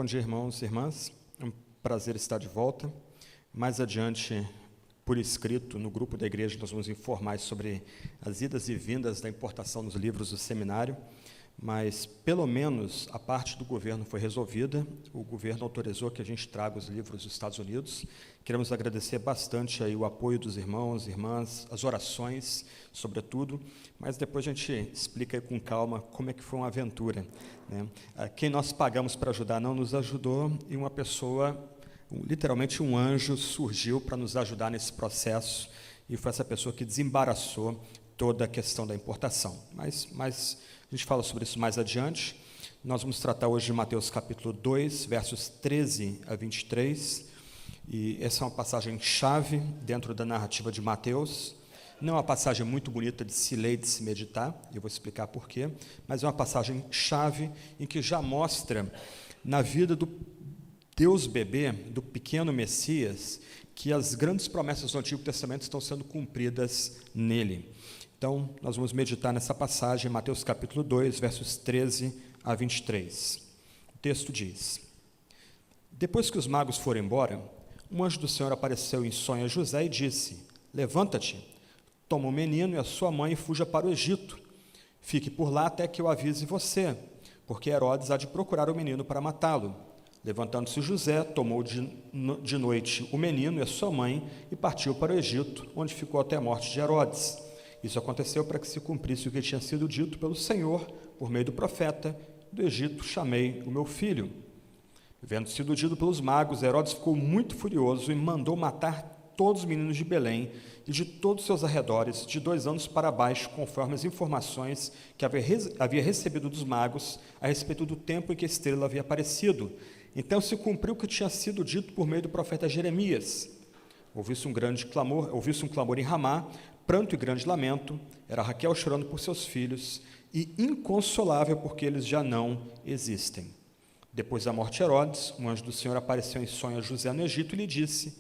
Bom dia, irmãos e irmãs. É um prazer estar de volta. Mais adiante, por escrito, no grupo da igreja, nós vamos informar sobre as idas e vindas da importação dos livros do seminário, mas, pelo menos, a parte do governo foi resolvida. O governo autorizou que a gente traga os livros dos Estados Unidos. Queremos agradecer bastante aí o apoio dos irmãos e irmãs, as orações, sobretudo, mas depois a gente explica aí com calma como é que foi uma aventura, né? Quem nós pagamos para ajudar não nos ajudou, e uma pessoa, literalmente um anjo, surgiu para nos ajudar nesse processo, e foi essa pessoa que desembaraçou toda a questão da importação. Mas a gente fala sobre isso mais adiante. Nós vamos tratar hoje de Mateus capítulo 2, versos 13 a 23, e essa é uma passagem chave dentro da narrativa de Mateus. Não é uma passagem muito bonita de se ler e de se meditar, eu vou explicar por quê, mas é uma passagem chave em que já mostra na vida do Deus bebê, do pequeno Messias, que as grandes promessas do Antigo Testamento estão sendo cumpridas nele. Então, nós vamos meditar nessa passagem, Mateus capítulo 2, versos 13 a 23. O texto diz: Depois que os magos foram embora, um anjo do Senhor apareceu em sonho a José e disse: Levanta-te, toma o menino e a sua mãe e fuja para o Egito. Fique por lá até que eu avise você, porque Herodes há de procurar o menino para matá-lo. Levantando-se José, tomou de noite o menino e a sua mãe e partiu para o Egito, onde ficou até a morte de Herodes. Isso aconteceu para que se cumprisse o que tinha sido dito pelo Senhor, por meio do profeta: do Egito chamei o meu filho. Vendo sido dito pelos magos, Herodes ficou muito furioso e mandou matar todos os meninos de Belém e de todos os seus arredores, de 2 anos para baixo, conforme as informações que havia recebido dos magos a respeito do tempo em que a estrela havia aparecido. Então se cumpriu o que tinha sido dito por meio do profeta Jeremias. Ouviu-se um clamor em Ramá, pranto e grande lamento. Era Raquel chorando por seus filhos e inconsolável porque eles já não existem. Depois da morte de Herodes, um anjo do Senhor apareceu em sonho a José no Egito e lhe disse: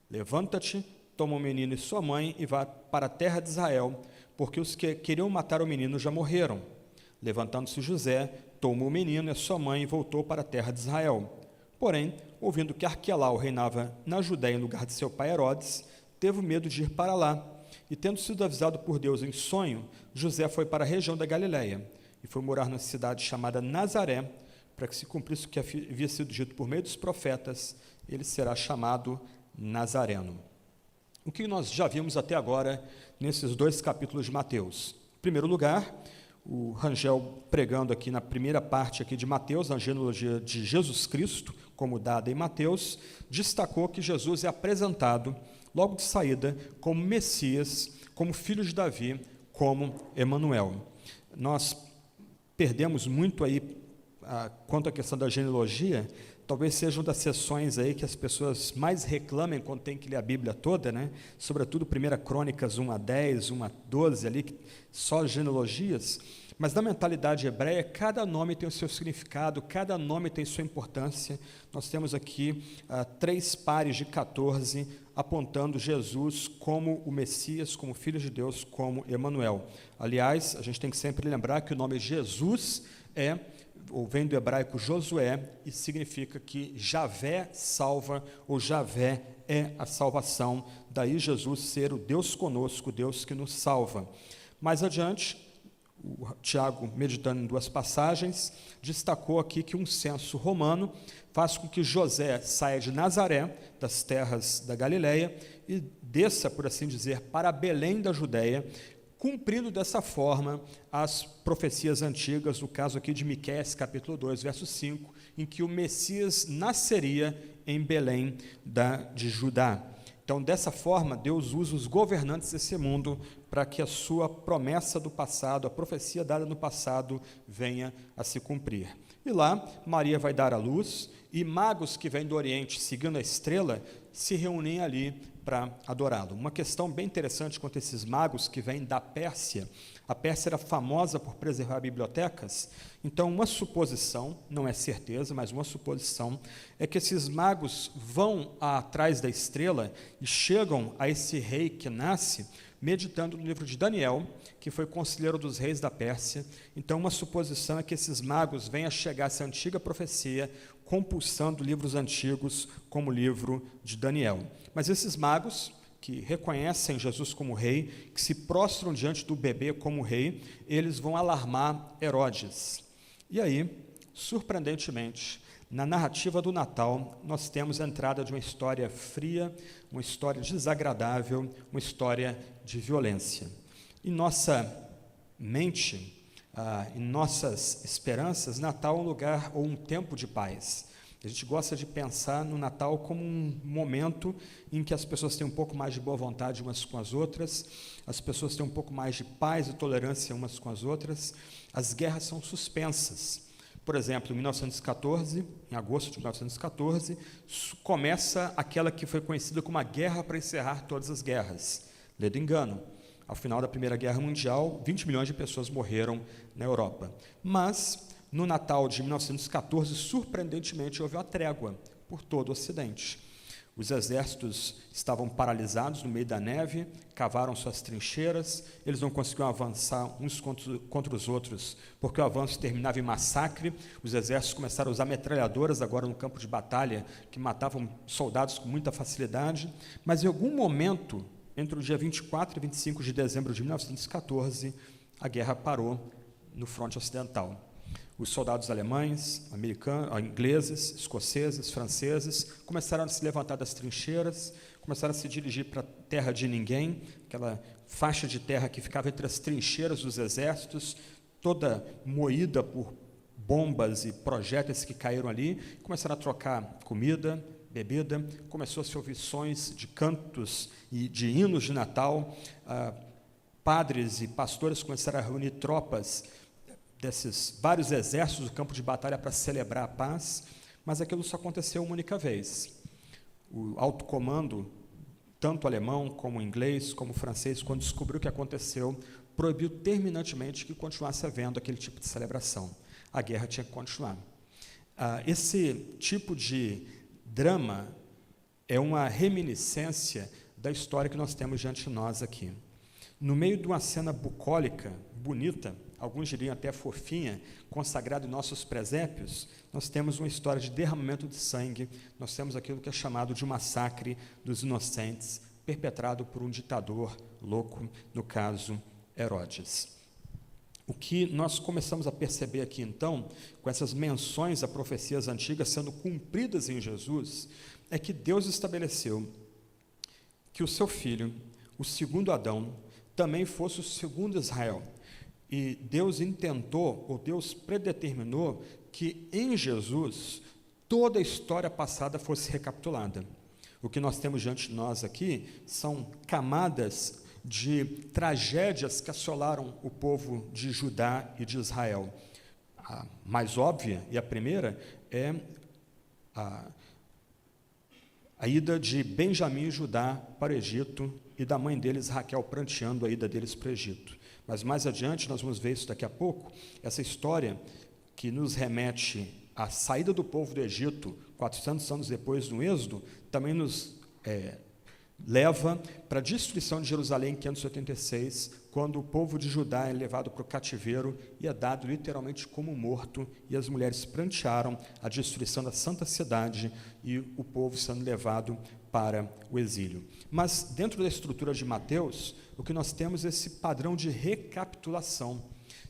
Levanta-te, toma o menino e sua mãe e vá para a terra de Israel, porque os que queriam matar o menino já morreram. Levantando-se José, tomou o menino e a sua mãe e voltou para a terra de Israel. Porém, ouvindo que Arquelau reinava na Judéia em lugar de seu pai Herodes, teve medo de ir para lá. E tendo sido avisado por Deus em sonho, José foi para a região da Galileia e foi morar na cidade chamada Nazaré, para que se cumprisse o que havia sido dito por meio dos profetas: ele será chamado Nazareno. O que nós já vimos até agora nesses 2 capítulos de Mateus? Em primeiro lugar, o Rangel pregando aqui na primeira parte aqui de Mateus, na genealogia de Jesus Cristo, como dada em Mateus, destacou que Jesus é apresentado logo de saída como Messias, como filho de Davi, como Emanuel. Nós perdemos muito aí quanto à questão da genealogia. Talvez seja uma das sessões aí que as pessoas mais reclamem quando tem que ler a Bíblia toda, né? Sobretudo 1 Crônicas 1 a 10, 1 a 12, ali, só genealogias. Mas na mentalidade hebreia, cada nome tem o seu significado, cada nome tem sua importância. Nós temos aqui 3 pares de 14, apontando Jesus como o Messias, como Filho de Deus, como Emanuel. Aliás, a gente tem que sempre lembrar que o nome Jesus vem do hebraico Josué, e significa que Javé salva, ou Javé é a salvação. Daí Jesus ser o Deus conosco, o Deus que nos salva. Mais adiante, o Tiago, meditando em 2 passagens, destacou aqui que um censo romano faz com que José saia de Nazaré, das terras da Galileia, e desça, por assim dizer, para Belém da Judéia, cumprindo dessa forma as profecias antigas, no caso aqui de Miqueias, capítulo 2, verso 5, em que o Messias nasceria em Belém de Judá. Então, dessa forma, Deus usa os governantes desse mundo para que a sua promessa do passado, a profecia dada no passado, venha a se cumprir. E lá, Maria vai dar à luz, e magos que vêm do Oriente, seguindo a estrela, se reúnem ali para adorá-lo. Uma questão bem interessante quanto a esses magos que vêm da Pérsia. A Pérsia era famosa por preservar bibliotecas, então uma suposição, não é certeza, mas uma suposição, é que esses magos vão atrás da estrela e chegam a esse rei que nasce, meditando no livro de Daniel, que foi conselheiro dos reis da Pérsia. Então uma suposição é que esses magos venham a chegar a essa antiga profecia, compulsando livros antigos, como o livro de Daniel. Mas esses magos, que reconhecem Jesus como rei, que se prostram diante do bebê como rei, eles vão alarmar Herodes. E aí, surpreendentemente, na narrativa do Natal, nós temos a entrada de uma história fria, uma história desagradável, uma história de violência. Em nossa mente, em nossas esperanças, Natal é um lugar ou um tempo de paz. A gente gosta de pensar no Natal como um momento em que as pessoas têm um pouco mais de boa vontade umas com as outras, as pessoas têm um pouco mais de paz e tolerância umas com as outras, as guerras são suspensas. Por exemplo, em 1914, em agosto de 1914, começa aquela que foi conhecida como a Guerra para Encerrar Todas as Guerras. Lê do engano. Ao final da Primeira Guerra Mundial, 20 milhões de pessoas morreram na Europa. Mas, no Natal de 1914, surpreendentemente, houve uma trégua por todo o Ocidente. Os exércitos estavam paralisados no meio da neve, cavaram suas trincheiras, eles não conseguiam avançar uns contra os outros, porque o avanço terminava em massacre. Os exércitos começaram a usar metralhadoras agora no campo de batalha, que matavam soldados com muita facilidade, mas em algum momento, entre o dia 24 e 25 de dezembro de 1914, a guerra parou no fronte ocidental. Os soldados alemães, ingleses, escoceses, franceses, começaram a se levantar das trincheiras, começaram a se dirigir para a terra de ninguém, aquela faixa de terra que ficava entre as trincheiras dos exércitos, toda moída por bombas e projéteis que caíram ali, começaram a trocar comida, bebida, começou a se ouvir sons de cantos e de hinos de Natal, padres e pastores começaram a reunir tropas desses vários exércitos do campo de batalha para celebrar a paz, mas aquilo só aconteceu uma única vez. O alto comando, tanto alemão como inglês, como francês, quando descobriu o que aconteceu, proibiu terminantemente que continuasse havendo aquele tipo de celebração. A guerra tinha que continuar. Esse tipo de drama é uma reminiscência da história que nós temos diante de nós aqui. No meio de uma cena bucólica, bonita, alguns diriam até fofinha, consagrada em nossos presépios, nós temos uma história de derramamento de sangue, nós temos aquilo que é chamado de massacre dos inocentes, perpetrado por um ditador louco, no caso, Herodes. O que nós começamos a perceber aqui, então, com essas menções a profecias antigas sendo cumpridas em Jesus, é que Deus estabeleceu que o seu filho, o segundo Adão, também fosse o segundo Israel. E Deus intentou, ou Deus predeterminou, que em Jesus toda a história passada fosse recapitulada. O que nós temos diante de nós aqui são camadas de tragédias que assolaram o povo de Judá e de Israel. A mais óbvia, e a primeira, é a ida de Benjamim e Judá para o Egito e da mãe deles, Raquel, pranteando a ida deles para o Egito. Mas mais adiante, nós vamos ver isso daqui a pouco, essa história que nos remete à saída do povo do Egito, 400 anos depois no Êxodo, também nos leva para a destruição de Jerusalém em 586, quando o povo de Judá é levado para o cativeiro e é dado literalmente como morto, e as mulheres prantearam a destruição da santa cidade e o povo sendo levado para o exílio. Mas dentro da estrutura de Mateus, o que nós temos é esse padrão de recapitulação.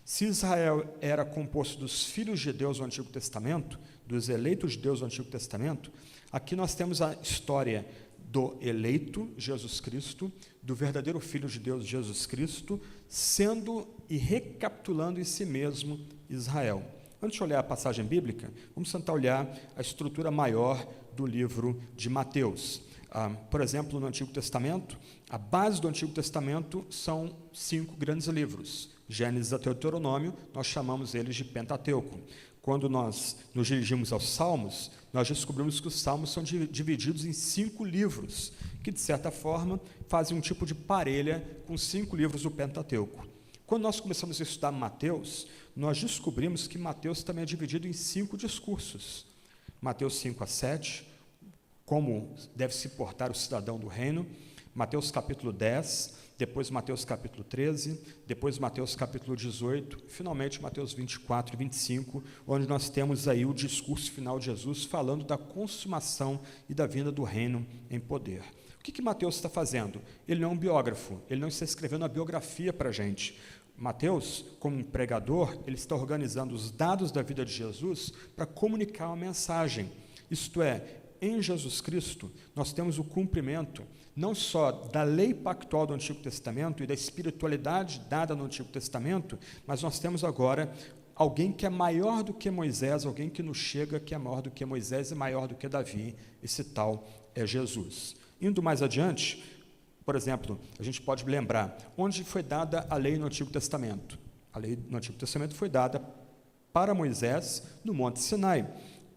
Se Israel era composto dos filhos de Deus do Antigo Testamento, dos eleitos de Deus do Antigo Testamento, aqui nós temos a história do eleito, Jesus Cristo, do verdadeiro Filho de Deus, Jesus Cristo, sendo e recapitulando em si mesmo Israel. Antes de olhar a passagem bíblica, vamos tentar olhar a estrutura maior do livro de Mateus. Por exemplo, no Antigo Testamento, a base do Antigo Testamento são 5 grandes livros. Gênesis até Deuteronômio, nós chamamos eles de Pentateuco. Quando nós nos dirigimos aos Salmos, nós descobrimos que os Salmos são divididos em 5 livros, que, de certa forma, fazem um tipo de parelha com 5 livros do Pentateuco. Quando nós começamos a estudar Mateus, nós descobrimos que Mateus também é dividido em 5 discursos. Mateus 5 a 7, como deve se portar o cidadão do reino. Mateus capítulo 10, depois Mateus capítulo 13, depois Mateus capítulo 18, finalmente Mateus 24 e 25, onde nós temos aí o discurso final de Jesus falando da consumação e da vinda do reino em poder. O que Mateus está fazendo? Ele não é um biógrafo, ele não está escrevendo uma biografia para a gente. Mateus, como um pregador, ele está organizando os dados da vida de Jesus para comunicar uma mensagem. Isto é, em Jesus Cristo, nós temos o cumprimento não só da lei pactual do Antigo Testamento e da espiritualidade dada no Antigo Testamento, mas nós temos agora alguém que é maior do que Moisés, alguém que nos chega que é maior do que Moisés e maior do que Davi, esse tal é Jesus. Indo mais adiante, por exemplo, a gente pode lembrar onde foi dada a lei no Antigo Testamento. A lei no Antigo Testamento foi dada para Moisés no Monte Sinai,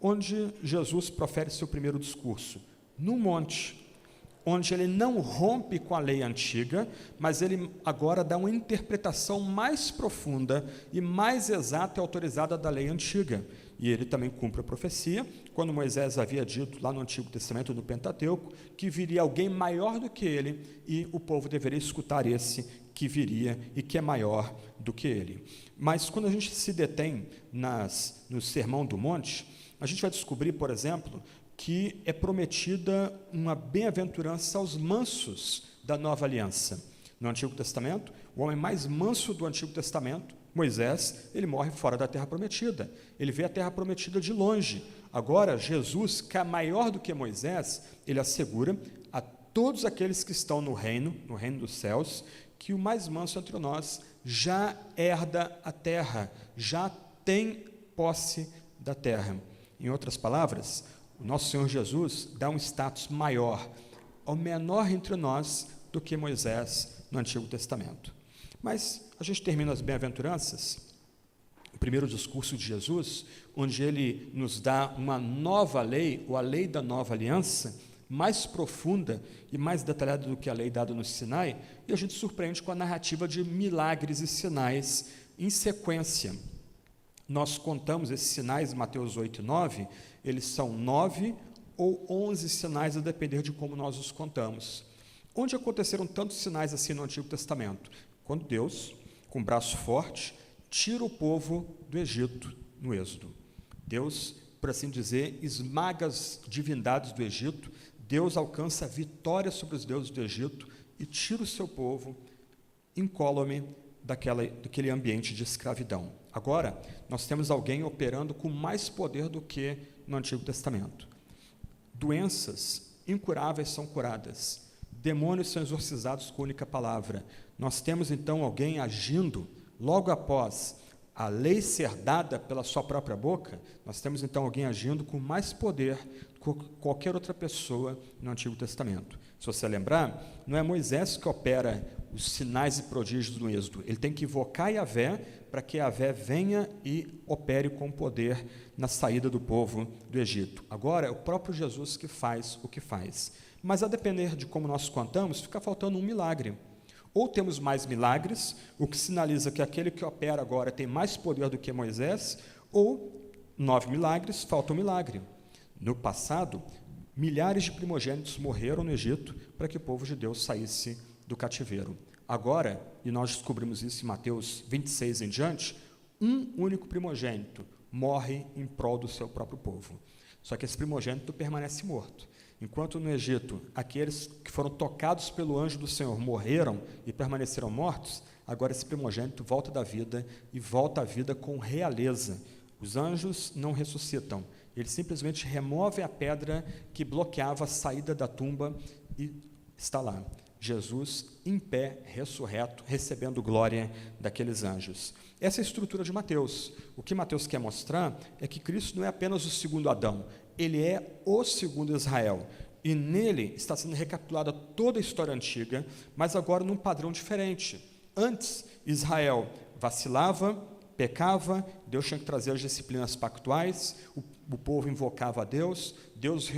onde Jesus profere seu primeiro discurso, no monte, onde ele não rompe com a lei antiga, mas ele agora dá uma interpretação mais profunda e mais exata e autorizada da lei antiga. E ele também cumpre a profecia, quando Moisés havia dito lá no Antigo Testamento, no Pentateuco, que viria alguém maior do que ele, e o povo deveria escutar esse que viria e que é maior do que ele. Mas quando a gente se detém no Sermão do Monte, a gente vai descobrir, por exemplo, que é prometida uma bem-aventurança aos mansos da nova aliança. No Antigo Testamento, o homem mais manso do Antigo Testamento, Moisés, ele morre fora da terra prometida. Ele vê a terra prometida de longe. Agora, Jesus, que é maior do que Moisés, ele assegura a todos aqueles que estão no reino dos céus, que o mais manso entre nós já herda a terra, já tem posse da terra. Em outras palavras, o nosso Senhor Jesus dá um status maior ao menor entre nós do que Moisés no Antigo Testamento. Mas a gente termina as bem-aventuranças, o primeiro discurso de Jesus, onde ele nos dá uma nova lei, ou a lei da nova aliança, mais profunda e mais detalhada do que a lei dada no Sinai, e a gente surpreende com a narrativa de milagres e sinais em sequência. Nós contamos esses sinais em Mateus 8 e 9, eles são 9 ou 11 sinais, a depender de como nós os contamos. Onde aconteceram tantos sinais assim no Antigo Testamento? Quando Deus, com um braço forte, tira o povo do Egito, no Êxodo. Deus, por assim dizer, esmaga as divindades do Egito, Deus alcança a vitória sobre os deuses do Egito e tira o seu povo incólume daquele ambiente de escravidão. Agora, nós temos alguém operando com mais poder do que no Antigo Testamento. Doenças incuráveis são curadas, demônios são exorcizados com a única palavra. Nós temos, então, alguém agindo logo após a lei ser dada pela sua própria boca, nós temos, então, alguém agindo com mais poder do que qualquer outra pessoa no Antigo Testamento. Se você lembrar, não é Moisés que opera os sinais e prodígios do Êxodo. Ele tem que invocar Yahvé para que Yahvé venha e opere com poder na saída do povo do Egito. Agora, é o próprio Jesus que faz o que faz. Mas, a depender de como nós contamos, fica faltando um milagre. Ou temos mais milagres, o que sinaliza que aquele que opera agora tem mais poder do que Moisés, ou 9 milagres, falta um milagre. No passado, milhares de primogênitos morreram no Egito para que o povo de Deus saísse do cativeiro. Agora, e nós descobrimos isso em Mateus 26 em diante, um único primogênito morre em prol do seu próprio povo. Só que esse primogênito permanece morto. Enquanto no Egito, aqueles que foram tocados pelo anjo do Senhor morreram e permaneceram mortos, agora esse primogênito volta da vida e volta à vida com realeza. Os anjos não ressuscitam, eles simplesmente removem a pedra que bloqueava a saída da tumba e está lá. Jesus em pé, ressurreto, recebendo glória daqueles anjos. Essa é a estrutura de Mateus. O que Mateus quer mostrar é que Cristo não é apenas o segundo Adão, ele é o segundo Israel. E nele está sendo recapitulada toda a história antiga, mas agora num padrão diferente. Antes, Israel vacilava, pecava, Deus tinha que trazer as disciplinas pactuais, o povo invocava a Deus, Deus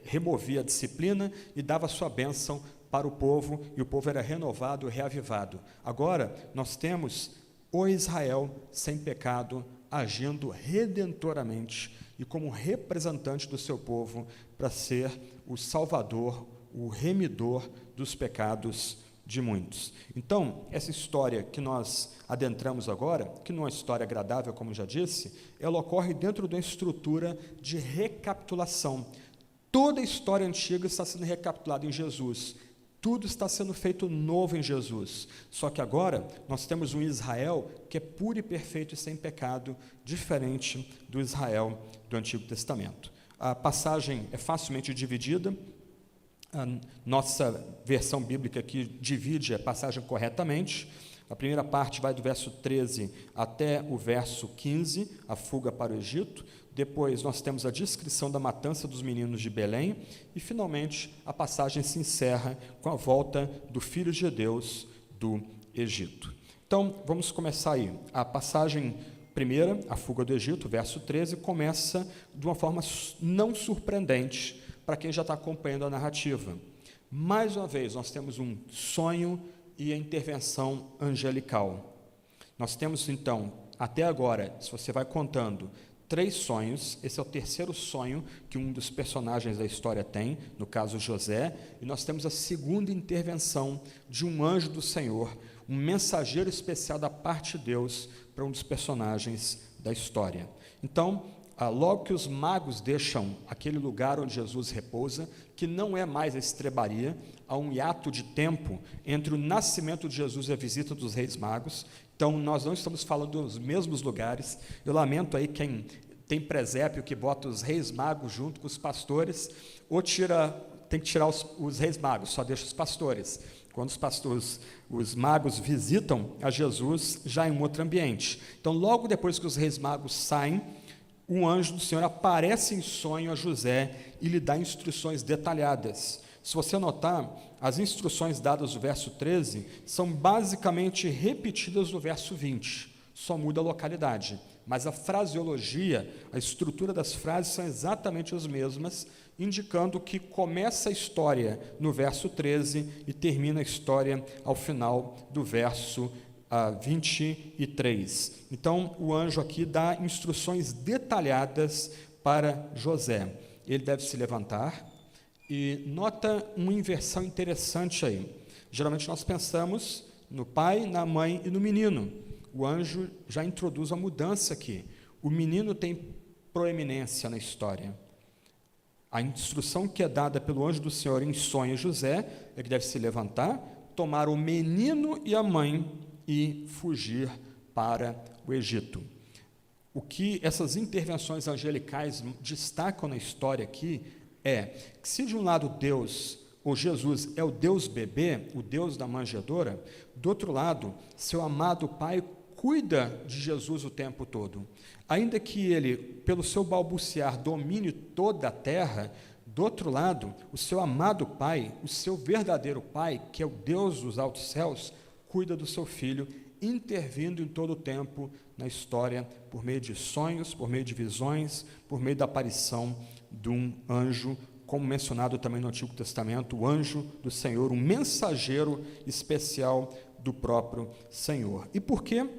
removia a disciplina e dava a sua bênção para o povo, e o povo era renovado e reavivado. Agora, nós temos o Israel sem pecado, agindo redentoramente e como representante do seu povo para ser o Salvador, o remidor dos pecados de muitos. Então, essa história que nós adentramos agora, que não é uma história agradável, como já disse, ela ocorre dentro de uma estrutura de recapitulação. Toda a história antiga está sendo recapitulada em Jesus. Tudo está sendo feito novo em Jesus. Só que agora nós temos um Israel que é puro e perfeito e sem pecado, diferente do Israel do Antigo Testamento. A passagem é facilmente dividida. A nossa versão bíblica aqui divide a passagem corretamente. A primeira parte vai do verso 13 até o verso 15, a fuga para o Egito. Depois nós temos a descrição da matança dos meninos de Belém. E, finalmente, a passagem se encerra com a volta do Filho de Deus do Egito. Então, vamos começar aí. A passagem primeira, a fuga do Egito, verso 13, começa de uma forma não surpreendente para quem já está acompanhando a narrativa. Mais uma vez, nós temos um sonho e a intervenção angelical. Nós temos, então, até agora, se você vai contando, 3 sonhos. Esse é o terceiro sonho que um dos personagens da história tem, no caso José, e nós temos a segunda intervenção de um anjo do Senhor, um mensageiro especial da parte de Deus para um dos personagens da história. Então, logo que os magos deixam aquele lugar onde Jesus repousa, que não é mais a estrebaria, há um hiato de tempo entre o nascimento de Jesus e a visita dos reis magos. Então, nós não estamos falando dos mesmos lugares. Eu lamento aí quem tem presépio que bota os reis magos junto com os pastores, ou tem que tirar os reis magos, só deixa os pastores. Quando os magos visitam a Jesus, já em um outro ambiente. Então, logo depois que os reis magos saem, um anjo do Senhor aparece em sonho a José e lhe dá instruções detalhadas. Se você notar, as instruções dadas no verso 13 são basicamente repetidas no verso 20, só muda a localidade, mas a fraseologia, a estrutura das frases são exatamente as mesmas, indicando que começa a história no verso 13 e termina a história ao final do verso 23. Então, o anjo aqui dá instruções detalhadas para José. Ele deve se levantar. E nota uma inversão interessante aí. Geralmente nós pensamos no pai, na mãe e no menino. O anjo já introduz a mudança aqui. O menino tem proeminência na história. A instrução que é dada pelo anjo do Senhor em sonho a José é que deve se levantar, tomar o menino e a mãe e fugir para o Egito. O que essas intervenções angelicais destacam na história aqui é que, se de um lado Deus, ou Jesus, é o Deus bebê, o Deus da manjedoura, do outro lado, seu amado Pai cuida de Jesus o tempo todo. Ainda que ele, pelo seu balbuciar, domine toda a terra, do outro lado, o seu amado Pai, o seu verdadeiro Pai, que é o Deus dos altos céus, cuida do seu filho, intervindo em todo o tempo na história, por meio de sonhos, por meio de visões, por meio da aparição de um anjo, como mencionado também no Antigo Testamento, o anjo do Senhor, um mensageiro especial do próprio Senhor. E por que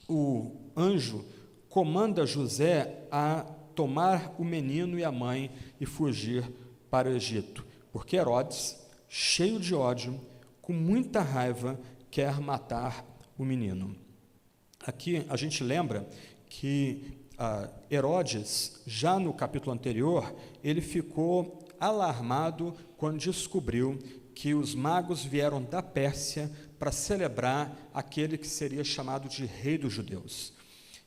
o anjo comanda José a tomar o menino e a mãe e fugir para o Egito? Porque Herodes, cheio de ódio, com muita raiva, quer matar o menino. Aqui a gente lembra que Herodes, já no capítulo anterior, ele ficou alarmado quando descobriu que os magos vieram da Pérsia para celebrar aquele que seria chamado de rei dos judeus.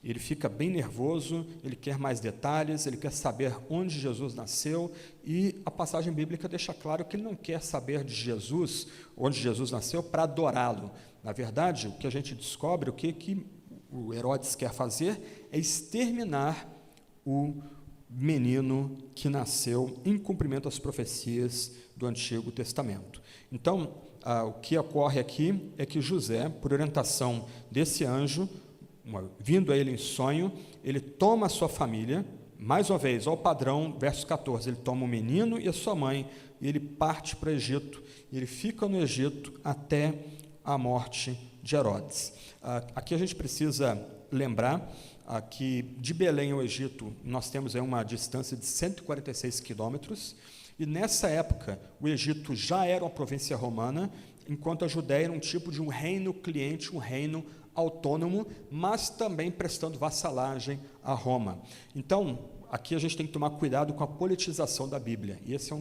Ele fica bem nervoso, ele quer mais detalhes, ele quer saber onde Jesus nasceu, e a passagem bíblica deixa claro que ele não quer saber de Jesus, onde Jesus nasceu, para adorá-lo. Na verdade, o que a gente descobre, o que o Herodes quer fazer, é exterminar o menino que nasceu em cumprimento às profecias do Antigo Testamento. Então, o que ocorre aqui é que José, por orientação desse anjo, vindo a ele em sonho, ele toma a sua família, mais uma vez, ao padrão, verso 14, ele toma o menino e a sua mãe, e ele parte para o Egito, e ele fica no Egito até a morte de Herodes. Aqui a gente precisa lembrar que de Belém ao Egito, nós temos aí uma distância de 146 quilômetros, E nessa época, o Egito já era uma província romana, enquanto a Judéia era um tipo de um reino cliente, um reino autônomo, mas também prestando vassalagem a Roma. Então, aqui a gente tem que tomar cuidado com a politização da Bíblia, e esse é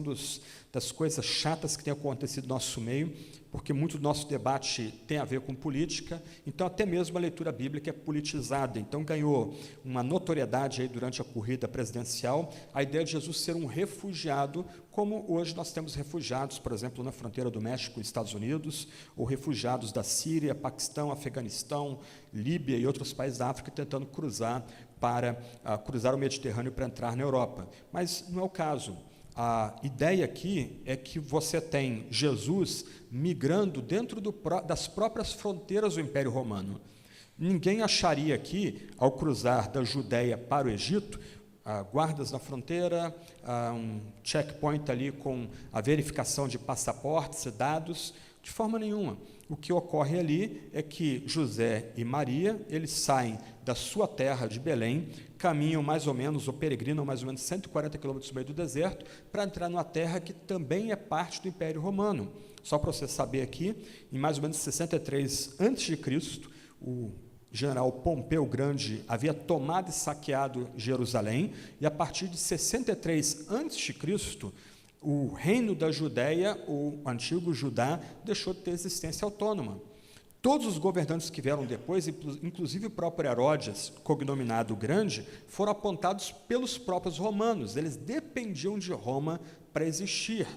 das coisas chatas que tem acontecido no nosso meio, porque muito do nosso debate tem a ver com política, então até mesmo a leitura bíblica é politizada, então ganhou uma notoriedade aí durante a corrida presidencial, a ideia de Jesus ser um refugiado, como hoje nós temos refugiados, por exemplo, na fronteira do México e Estados Unidos, ou refugiados da Síria, Paquistão, Afeganistão, Líbia e outros países da África tentando cruzar o Mediterrâneo para entrar na Europa, mas não é o caso. A ideia aqui é que você tem Jesus migrando dentro das próprias fronteiras do Império Romano. Ninguém acharia aqui, ao cruzar da Judéia para o Egito, guardas na fronteira, um checkpoint ali com a verificação de passaportes e dados, de forma nenhuma. O que ocorre ali é que José e Maria, eles saem da sua terra de Belém, caminham mais ou menos, ou peregrinam mais ou menos 140 quilômetros no meio do deserto, para entrar numa terra que também é parte do Império Romano. Só para você saber aqui, em mais ou menos 63 a.C., o general Pompeu Grande havia tomado e saqueado Jerusalém, e a partir de 63 a.C., o reino da Judéia, o antigo Judá, deixou de ter existência autônoma. Todos os governantes que vieram depois, inclusive o próprio Herodes, cognominado Grande, foram apontados pelos próprios romanos, eles dependiam de Roma para existir.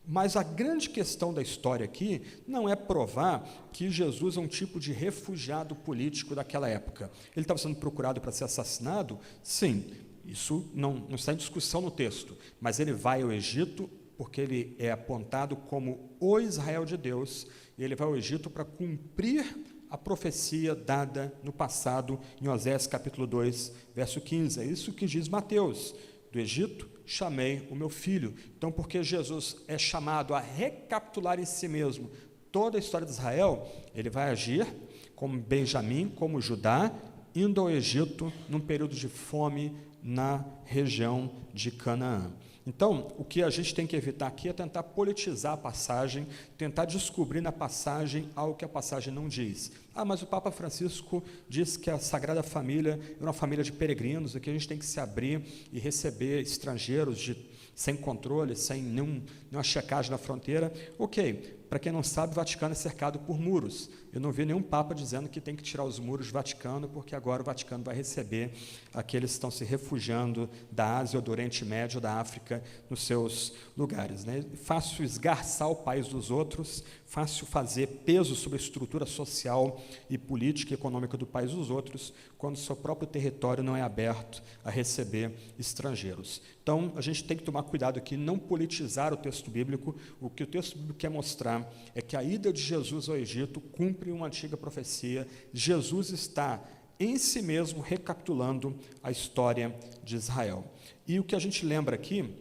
Mas a grande questão da história aqui não é provar que Jesus é um tipo de refugiado político daquela época. Ele estava sendo procurado para ser assassinado? Sim, isso não está em discussão no texto, mas ele vai ao Egito porque ele é apontado como o Israel de Deus, e ele vai ao Egito para cumprir a profecia dada no passado, em Oséias capítulo 2, verso 15. É isso que diz Mateus: do Egito chamei o meu filho. Então, porque Jesus é chamado a recapitular em si mesmo toda a história de Israel, ele vai agir como Benjamim, como Judá, indo ao Egito num período de fome na região de Canaã. Então, o que a gente tem que evitar aqui é tentar politizar a passagem, tentar descobrir na passagem algo que a passagem não diz. Mas o Papa Francisco diz que a Sagrada Família é uma família de peregrinos, e que a gente tem que se abrir e receber estrangeiros sem controle, sem nenhuma checagem na fronteira. Ok, para quem não sabe, o Vaticano é cercado por muros. Eu não vi nenhum Papa dizendo que tem que tirar os muros do Vaticano, porque agora o Vaticano vai receber aqueles que estão se refugiando da Ásia, ou do Oriente Médio, ou da África, nos seus lugares. Né? Fácil esgarçar o país dos outros, fácil fazer peso sobre a estrutura social e política e econômica do país dos outros, quando o seu próprio território não é aberto a receber estrangeiros. Então, a gente tem que tomar cuidado aqui, não politizar o texto bíblico. O que o texto bíblico quer mostrar é que a ida de Jesus ao Egito cumpre uma antiga profecia. Jesus está em si mesmo recapitulando a história de Israel. E o que a gente lembra aqui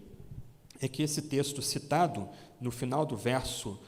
é que esse texto citado no final do verso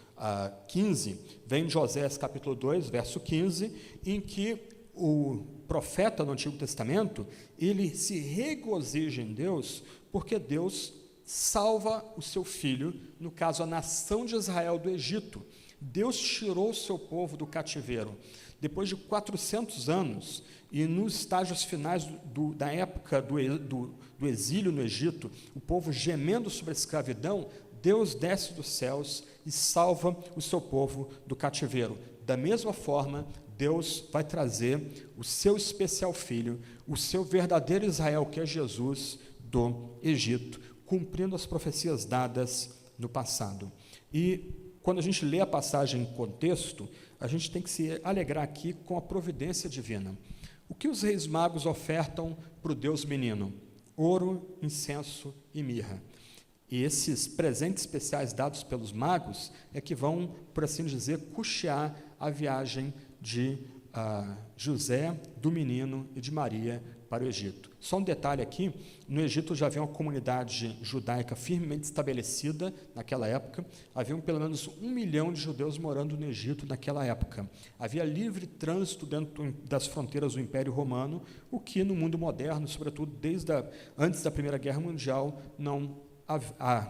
15, vem de Oséias capítulo 2, verso 15, em que o profeta do Antigo Testamento, ele se regozija em Deus, porque Deus salva o seu filho, no caso a nação de Israel do Egito. Deus tirou o seu povo do cativeiro. Depois de 400 anos, e nos estágios finais da época do exílio no Egito, o povo gemendo sobre a escravidão, Deus desce dos céus e salva o seu povo do cativeiro. Da mesma forma, Deus vai trazer o seu especial filho, o seu verdadeiro Israel, que é Jesus, do Egito, cumprindo as profecias dadas no passado. E quando a gente lê a passagem em contexto, a gente tem que se alegrar aqui com a providência divina. O que os reis magos ofertam para o Deus menino? Ouro, incenso e mirra. E esses presentes especiais dados pelos magos é que vão, por assim dizer, custear a viagem de José, do menino e de Maria para o Egito. Só um detalhe aqui, no Egito já havia uma comunidade judaica firmemente estabelecida naquela época, haviam pelo menos 1 milhão de judeus morando no Egito naquela época. Havia livre trânsito dentro das fronteiras do Império Romano, o que no mundo moderno, sobretudo antes da Primeira Guerra Mundial, não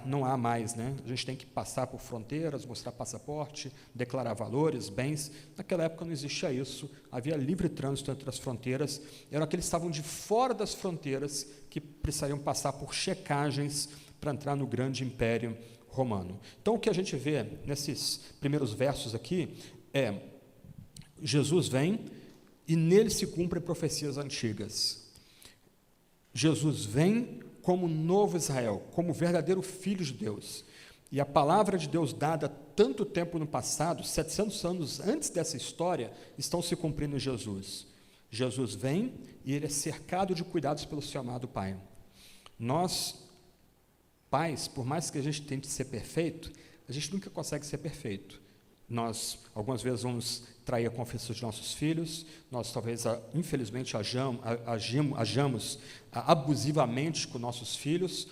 não há mais, né? A gente tem que passar por fronteiras, mostrar passaporte, declarar valores, bens. Naquela época não existia isso, havia livre trânsito entre as fronteiras, eram aqueles que estavam de fora das fronteiras que precisariam passar por checagens para entrar no grande império romano. Então, o que a gente vê nesses primeiros versos aqui é: Jesus vem e nele se cumprem profecias antigas. Jesus vem como novo Israel, como verdadeiro filho de Deus. E a palavra de Deus dada tanto tempo no passado, 700 anos antes dessa história, estão se cumprindo em Jesus. Jesus vem e ele é cercado de cuidados pelo seu amado Pai. Nós, pais, por mais que a gente tente ser perfeito, a gente nunca consegue ser perfeito. Nós, algumas vezes, vamos trair a confiança de nossos filhos, nós talvez, infelizmente, ajamos abusivamente com nossos filhos,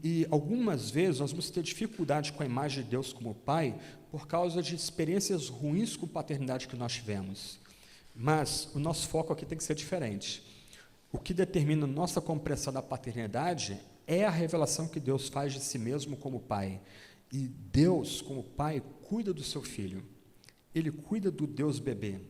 e algumas vezes nós vamos ter dificuldade com a imagem de Deus como Pai, por causa de experiências ruins com paternidade que nós tivemos. Mas o nosso foco aqui tem que ser diferente. O que determina nossa compreensão da paternidade é a revelação que Deus faz de si mesmo como Pai. E Deus, como Pai, cuida do seu filho. Ele cuida do Deus bebê.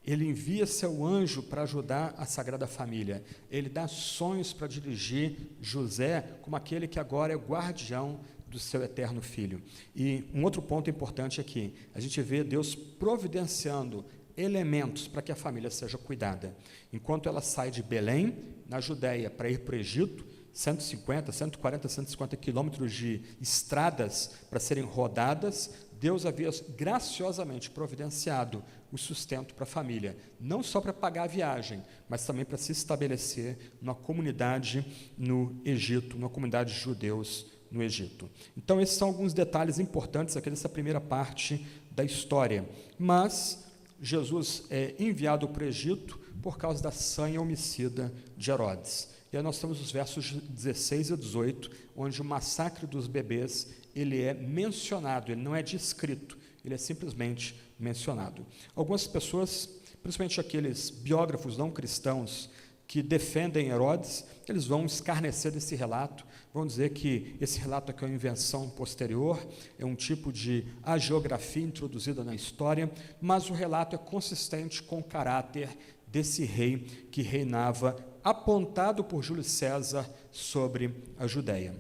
Ele envia seu anjo para ajudar a Sagrada Família. Ele dá sonhos para dirigir José como aquele que agora é guardião do seu eterno filho. E um outro ponto importante aqui, a gente vê Deus providenciando elementos para que a família seja cuidada. Enquanto ela sai de Belém, na Judéia, para ir para o Egito, 150 quilômetros de estradas para serem rodadas, Deus havia graciosamente providenciado o sustento para a família, não só para pagar a viagem, mas também para se estabelecer numa comunidade no Egito, numa comunidade de judeus no Egito. Então, esses são alguns detalhes importantes aqui dessa primeira parte da história. Mas Jesus é enviado para o Egito por causa da sanha homicida de Herodes. E aí nós temos os versos 16 e 18, onde o massacre dos bebês, ele é mencionado, ele não é descrito, ele é simplesmente mencionado. Algumas pessoas, principalmente aqueles biógrafos não cristãos que defendem Herodes, eles vão escarnecer desse relato, vão dizer que esse relato aqui é uma invenção posterior, é um tipo de hagiografia introduzida na história, mas o relato é consistente com o caráter desse rei que reinava apontado por Júlio César sobre a Judéia.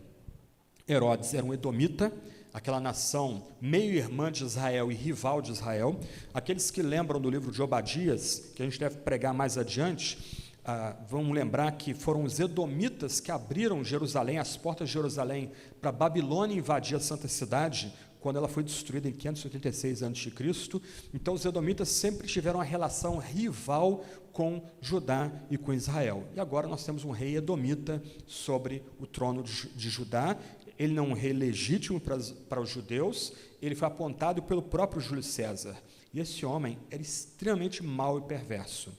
Herodes era um edomita, aquela nação meio-irmã de Israel e rival de Israel. Aqueles que lembram do livro de Obadias, que a gente deve pregar mais adiante, vão lembrar que foram os edomitas que abriram Jerusalém, as portas de Jerusalém, para a Babilônia invadir a Santa Cidade, quando ela foi destruída em 586 a.C. Então, os edomitas sempre tiveram uma relação rival com Judá e com Israel. E agora nós temos um rei edomita sobre o trono de Judá. Ele não é um rei legítimo para os judeus, ele foi apontado pelo próprio Júlio César. E esse homem era extremamente mau e perverso.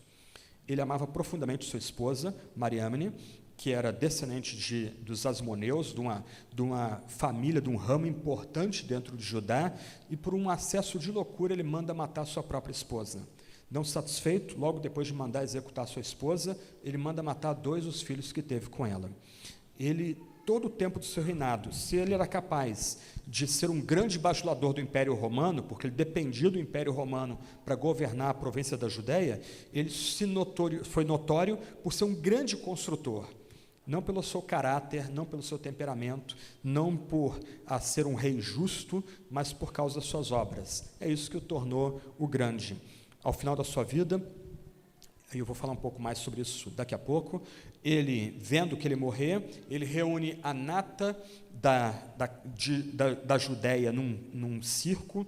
Ele amava profundamente sua esposa, Mariâmene, que era descendente dos Asmoneus, de uma família, de um ramo importante dentro de Judá, e por um acesso de loucura ele manda matar sua própria esposa. Não satisfeito, logo depois de mandar executar sua esposa, ele manda matar 2 dos filhos que teve com ela. Ele, todo o tempo do seu reinado, se ele era capaz de ser um grande bajulador do Império Romano, porque ele dependia do Império Romano para governar a província da Judéia, ele foi notório por ser um grande construtor, não pelo seu caráter, não pelo seu temperamento, não por ser um rei justo, mas por causa das suas obras. É isso que o tornou o grande. Ao final da sua vida, eu vou falar um pouco mais sobre isso daqui a pouco, ele, vendo que ele morrer, ele reúne a nata da Judéia num circo,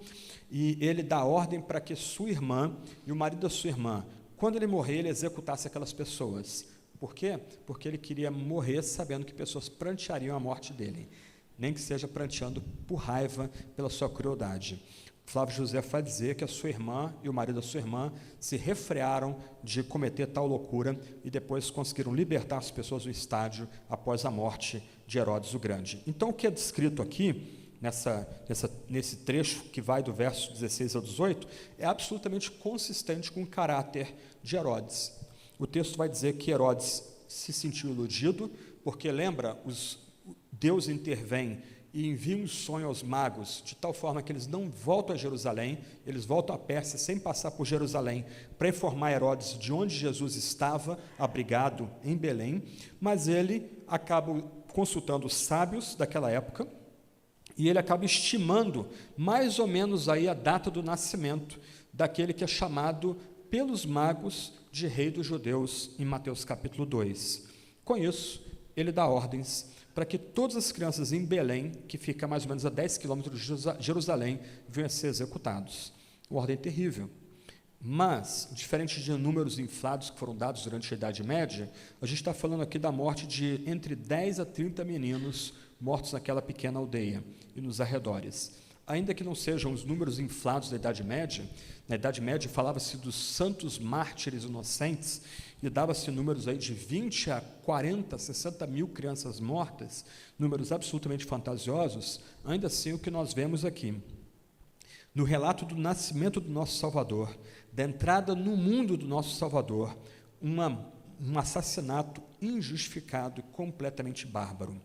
e ele dá ordem para que sua irmã e o marido da sua irmã, quando ele morrer, ele executasse aquelas pessoas. Por quê? Porque ele queria morrer sabendo que pessoas pranteariam a morte dele, nem que seja pranteando por raiva pela sua crueldade. Flávio José vai dizer que a sua irmã e o marido da sua irmã se refrearam de cometer tal loucura e depois conseguiram libertar as pessoas do estádio após a morte de Herodes o Grande. Então, o que é descrito aqui, nesse trecho que vai do verso 16 ao 18, é absolutamente consistente com o caráter de Herodes. O texto vai dizer que Herodes se sentiu iludido, porque lembra, os Deus intervém e envia um sonho aos magos, de tal forma que eles não voltam a Jerusalém, eles voltam à Pérsia sem passar por Jerusalém, para informar Herodes de onde Jesus estava, abrigado em Belém, mas ele acaba consultando os sábios daquela época, e ele acaba estimando mais ou menos aí a data do nascimento daquele que é chamado pelos magos de Rei dos Judeus, em Mateus capítulo 2. Com isso, ele dá ordens para que todas as crianças em Belém, que fica mais ou menos a 10 quilômetros de Jerusalém, venham a ser executados. Uma ordem terrível. Mas, diferente de números inflados que foram dados durante a Idade Média, a gente está falando aqui da morte de entre 10 a 30 meninos mortos naquela pequena aldeia e nos arredores. Ainda que não sejam os números inflados da Idade Média, na Idade Média falava-se dos santos mártires inocentes e dava-se números aí de 20 a 40, 60 mil crianças mortas, números absolutamente fantasiosos. Ainda assim, o que nós vemos aqui, no relato do nascimento do nosso Salvador, da entrada no mundo do nosso Salvador, um assassinato injustificado, completamente bárbaro.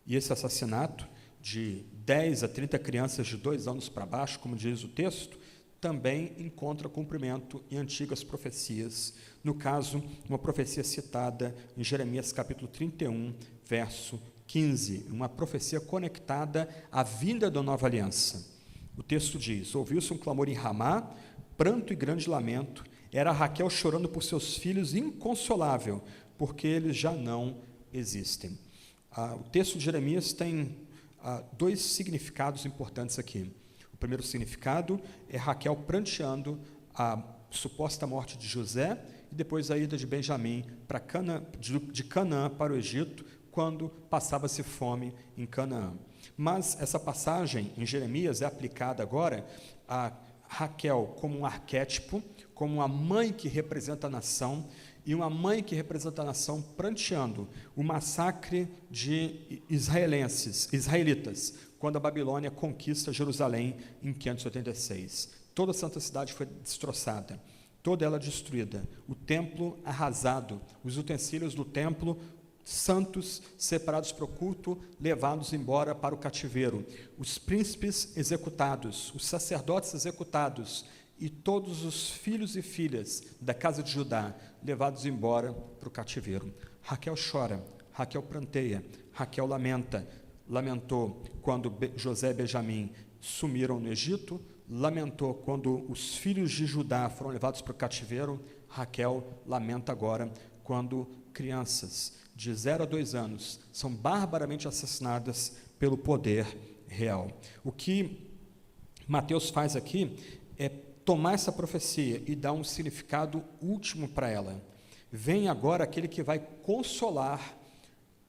E esse assassinato de 10 a 30 crianças de 2 anos para baixo, como diz o texto, também encontra cumprimento em antigas profecias. No caso, uma profecia citada em Jeremias capítulo 31, verso 15, uma profecia conectada à vinda da nova aliança. O texto diz: ouviu-se um clamor em Ramá, pranto e grande lamento, era Raquel chorando por seus filhos, inconsolável, porque eles já não existem. O texto de Jeremias tem dois significados importantes aqui. O primeiro significado é Raquel pranteando a suposta morte de José e depois a ida de Benjamim para de Canaã para o Egito, quando passava-se fome em Canaã. Mas essa passagem em Jeremias é aplicada agora a Raquel como um arquétipo, como uma mãe que representa a nação, e uma mãe que representa a nação pranteando o massacre de israelitas, quando a Babilônia conquista Jerusalém em 586. Toda a santa cidade foi destroçada, toda ela destruída, o templo arrasado, os utensílios do templo santos, separados para o culto, levados embora para o cativeiro, os príncipes executados, os sacerdotes executados, e todos os filhos e filhas da casa de Judá levados embora para o cativeiro. Raquel chora, Raquel pranteia, Raquel lamentou quando José e Benjamim sumiram no Egito, lamentou quando os filhos de Judá foram levados para o cativeiro. Raquel lamenta agora quando crianças de 0 a 2 anos são barbaramente assassinadas pelo poder real. O que Mateus faz aqui é tomar essa profecia e dar um significado último para ela. Vem agora aquele que vai consolar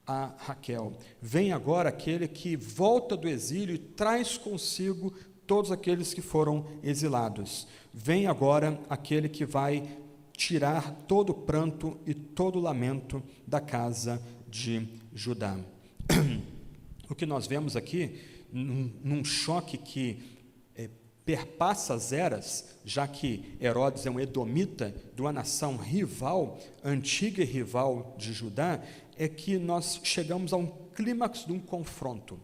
a Raquel. Vem agora aquele que volta do exílio e traz consigo todos aqueles que foram exilados. Vem agora aquele que vai tirar todo o pranto e todo o lamento da casa de Judá. O que nós vemos aqui, num choque que perpassa as eras, já que Herodes é um edomita de uma nação rival, antiga e rival de Judá, é que nós chegamos a um clímax de um confronto.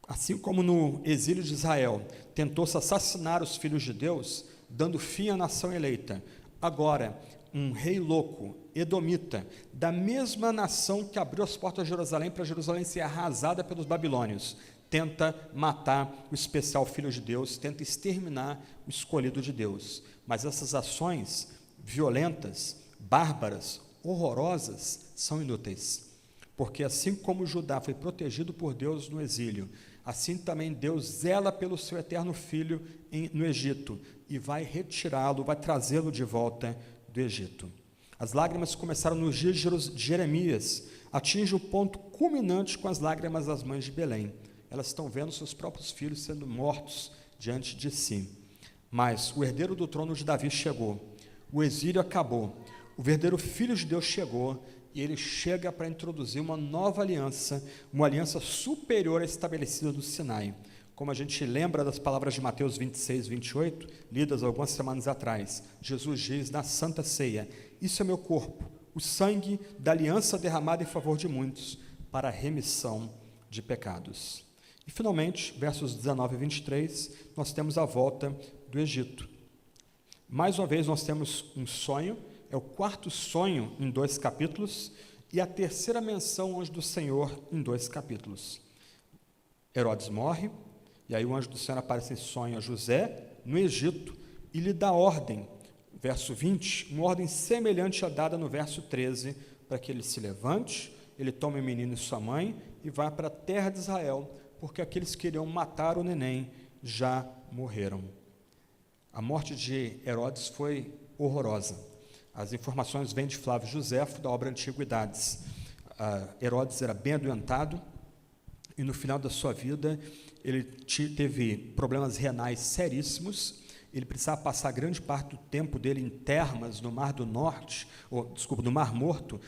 Assim como no exílio de Israel, tentou-se assassinar os filhos de Deus, dando fim à nação eleita. Agora, um rei louco, edomita, da mesma nação que abriu as portas de Jerusalém para Jerusalém ser arrasada pelos babilônios, tenta matar o especial filho de Deus, tenta exterminar o escolhido de Deus. Mas essas ações violentas, bárbaras, horrorosas, são inúteis. Porque assim como Judá foi protegido por Deus no exílio, assim também Deus zela pelo seu eterno filho no Egito e vai retirá-lo, vai trazê-lo de volta do Egito. As lágrimas começaram nos dias de Jeremias, atinge o ponto culminante com as lágrimas das mães de Belém. Elas estão vendo seus próprios filhos sendo mortos diante de si. Mas o herdeiro do trono de Davi chegou, o exílio acabou, o verdadeiro Filho de Deus chegou, e ele chega para introduzir uma nova aliança, uma aliança superior à estabelecida do Sinai. Como a gente lembra das palavras de Mateus 26, 28, lidas algumas semanas atrás, Jesus diz na Santa Ceia: isso é meu corpo, o sangue da aliança derramada em favor de muitos. para a remissão de pecados. E, finalmente, versos 19 e 23, nós temos a volta do Egito. Mais uma vez, nós temos um sonho, é o quarto sonho em 2 capítulos, e a terceira menção ao anjo do Senhor em 2 capítulos. Herodes morre, e aí o anjo do Senhor aparece em sonho a José, no Egito, e lhe dá ordem, verso 20, uma ordem semelhante à dada no verso 13, para que ele se levante, ele tome o menino e sua mãe, e vá para a terra de Israel, porque aqueles que queriam matar o neném já morreram. A morte de Herodes foi horrorosa. As informações vêm de Flávio Joséfo, da obra Antiguidades. Herodes era bem adoentado, e no final da sua vida, ele teve problemas renais seríssimos. Ele precisava passar grande parte do tempo dele em termas no Mar do Norte, no Mar Morto,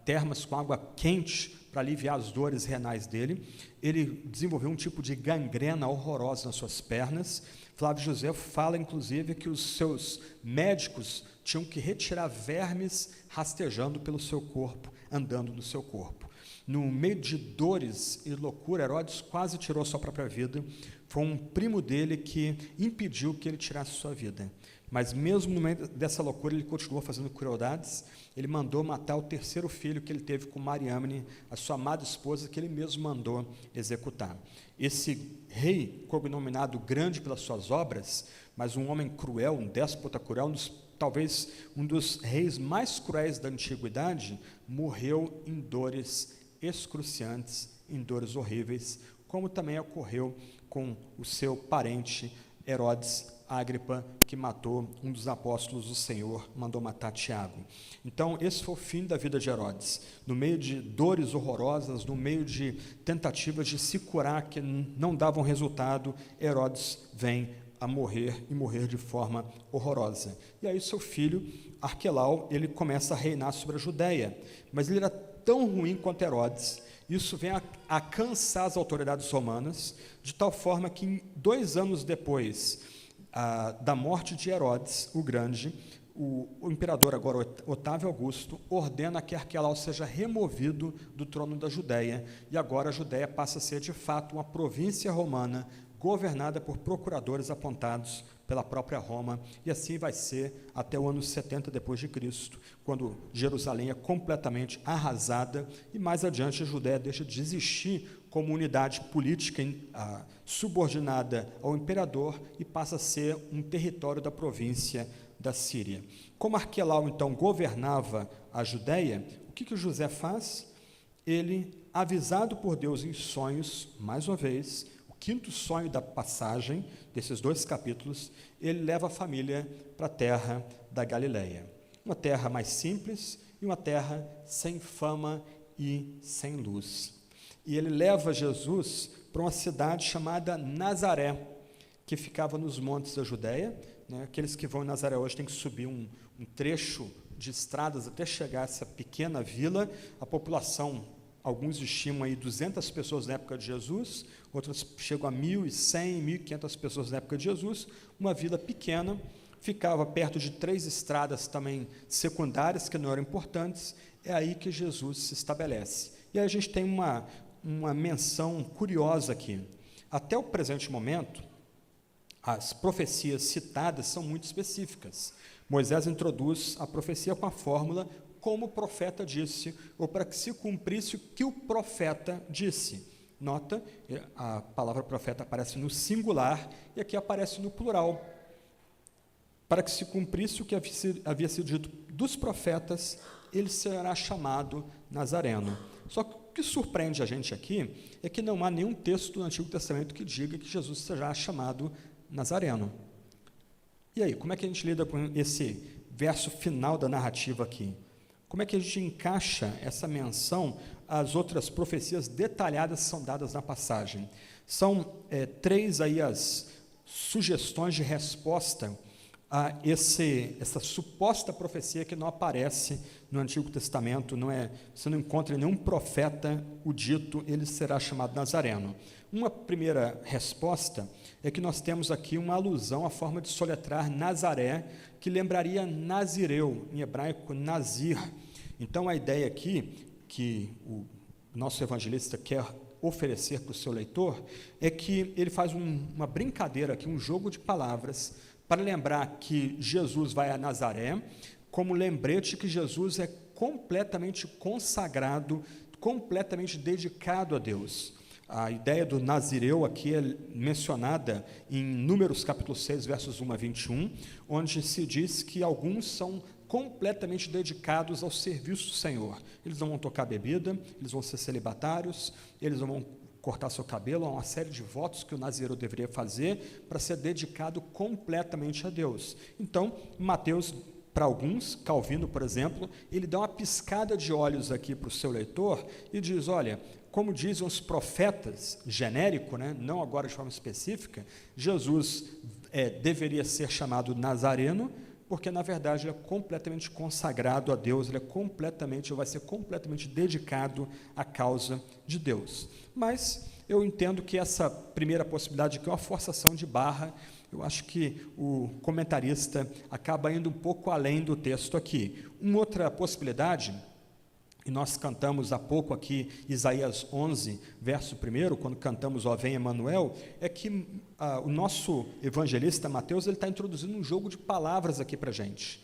termas com água quente para aliviar as dores renais dele. Ele desenvolveu um tipo de gangrena horrorosa nas suas pernas. Flávio Joséfo fala, inclusive, que os seus médicos tinham que retirar vermes rastejando pelo seu corpo, andando no seu corpo. No meio de dores e loucura, Herodes quase tirou sua própria vida. Foi um primo dele que impediu que ele tirasse sua vida. Mas mesmo no meio dessa loucura, ele continuou fazendo crueldades. Ele mandou matar o terceiro filho que ele teve com Mariamne, a sua amada esposa, que ele mesmo mandou executar. Esse rei, cognominado grande pelas suas obras, mas um homem cruel, um déspota cruel, talvez um dos reis mais cruéis da antiguidade, morreu em dores excruciantes, em dores horríveis, como também ocorreu com o seu parente Herodes Agripa, que matou um dos apóstolos do Senhor, mandou matar Tiago. Então, esse foi o fim da vida de Herodes. No meio de dores horrorosas, no meio de tentativas de se curar que não davam resultado, Herodes vem a morrer, e morrer de forma horrorosa. E aí seu filho, Arquelau, ele começa a reinar sobre a Judéia, mas ele era tão ruim quanto Herodes. Isso vem a cansar as autoridades romanas, de tal forma que 2 anos depois da morte de Herodes o Grande, o imperador agora Otávio Augusto ordena que Arquelau seja removido do trono da Judéia, e agora a Judéia passa a ser de fato uma província romana, governada por procuradores apontados pela própria Roma, e assim vai ser até o ano 70 depois de Cristo, quando Jerusalém é completamente arrasada, e mais adiante a Judéia deixa de existir como unidade política subordinada ao imperador e passa a ser um território da província da Síria. Como Arquelau, então, governava a Judéia, o que José faz? Ele, avisado por Deus em sonhos, mais uma vez, o 5º sonho da passagem, desses 2 capítulos, ele leva a família para a terra da Galileia. Uma terra mais simples e uma terra sem fama e sem luz. E ele leva Jesus para uma cidade chamada Nazaré, que ficava nos montes da Judéia. Aqueles que vão em Nazaré hoje têm que subir um trecho de estradas até chegar a essa pequena vila. A população, alguns estimam aí 200 pessoas na época de Jesus, outros chegam a 1.100, 1.500 pessoas na época de Jesus. Uma vila pequena, ficava perto de 3 estradas também secundárias que não eram importantes. É aí que Jesus se estabelece. E aí a gente tem uma menção curiosa aqui. Até o presente momento, as profecias citadas são muito específicas. Moisés introduz a profecia com a fórmula como o profeta disse, ou para que se cumprisse o que o profeta disse. Nota, a palavra profeta aparece no singular e aqui aparece no plural. Para que se cumprisse o que havia sido dito dos profetas, ele será chamado Nazareno. Só que o que surpreende a gente aqui é que não há nenhum texto do Antigo Testamento que diga que Jesus será chamado Nazareno. E aí, como é que a gente lida com esse verso final da narrativa aqui? Como é que a gente encaixa essa menção às outras profecias detalhadas que são dadas na passagem? São 3 aí as sugestões de resposta a essa suposta profecia que não aparece no Antigo Testamento, você não encontra em nenhum profeta o dito, ele será chamado Nazareno. Uma primeira resposta é que nós temos aqui uma alusão à forma de soletrar Nazaré, que lembraria Nazireu, em hebraico Nazir. Então a ideia aqui, que o nosso evangelista quer oferecer para o seu leitor, é que ele faz uma brincadeira aqui, um jogo de palavras, para lembrar que Jesus vai a Nazaré, como lembrete que Jesus é completamente consagrado, completamente dedicado a Deus. A ideia do nazireu aqui é mencionada em Números capítulo 6, versos 1 a 21, onde se diz que alguns são completamente dedicados ao serviço do Senhor. Eles não vão tocar bebida, eles vão ser celibatários, eles não vão cortar seu cabelo, há uma série de votos que o nazireu deveria fazer para ser dedicado completamente a Deus. Então, Mateus, para alguns, Calvino, por exemplo, ele dá uma piscada de olhos aqui para o seu leitor e diz, olha, como dizem os profetas, genérico, né, não agora de forma específica, Jesus deveria ser chamado Nazareno, porque na verdade ele é completamente consagrado a Deus, vai ser completamente dedicado à causa de Deus. Mas eu entendo que essa primeira possibilidade, que é uma forçação de barra, eu acho que o comentarista acaba indo um pouco além do texto aqui. Uma outra possibilidade, e nós cantamos há pouco aqui Isaías 11, verso 1, quando cantamos Ó vem Emanuel, é que o nosso evangelista Mateus está introduzindo um jogo de palavras aqui para a gente.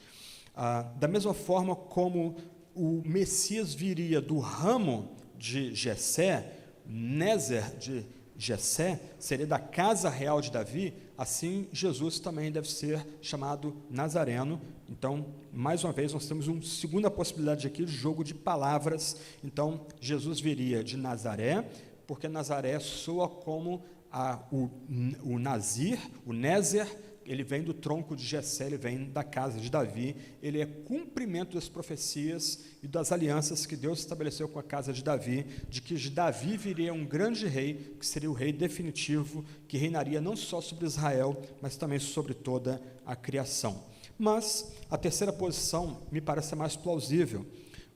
Da mesma forma como o Messias viria do ramo de Jessé, Nézer de Jessé, seria da casa real de Davi, assim Jesus também deve ser chamado Nazareno. Então, mais uma vez, nós temos uma segunda possibilidade aqui, de jogo de palavras. Então, Jesus viria de Nazaré, porque Nazaré soa como o Nazir, o Nézer, ele vem do tronco de Jessé, ele vem da casa de Davi, ele é cumprimento das profecias e das alianças que Deus estabeleceu com a casa de Davi, de que de Davi viria um grande rei, que seria o rei definitivo, que reinaria não só sobre Israel, mas também sobre toda a criação. Mas a terceira posição me parece mais plausível.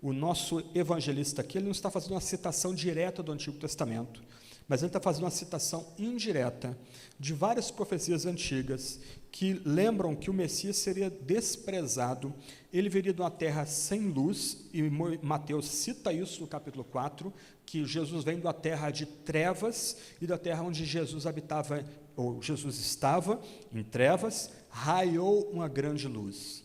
O nosso evangelista aqui, ele não está fazendo uma citação direta do Antigo Testamento, mas ele está fazendo uma citação indireta de várias profecias antigas que lembram que o Messias seria desprezado, ele viria de uma terra sem luz, e Mateus cita isso no capítulo 4, que Jesus vem da terra de trevas, e da terra onde Jesus habitava, ou Jesus estava, em trevas, raiou uma grande luz.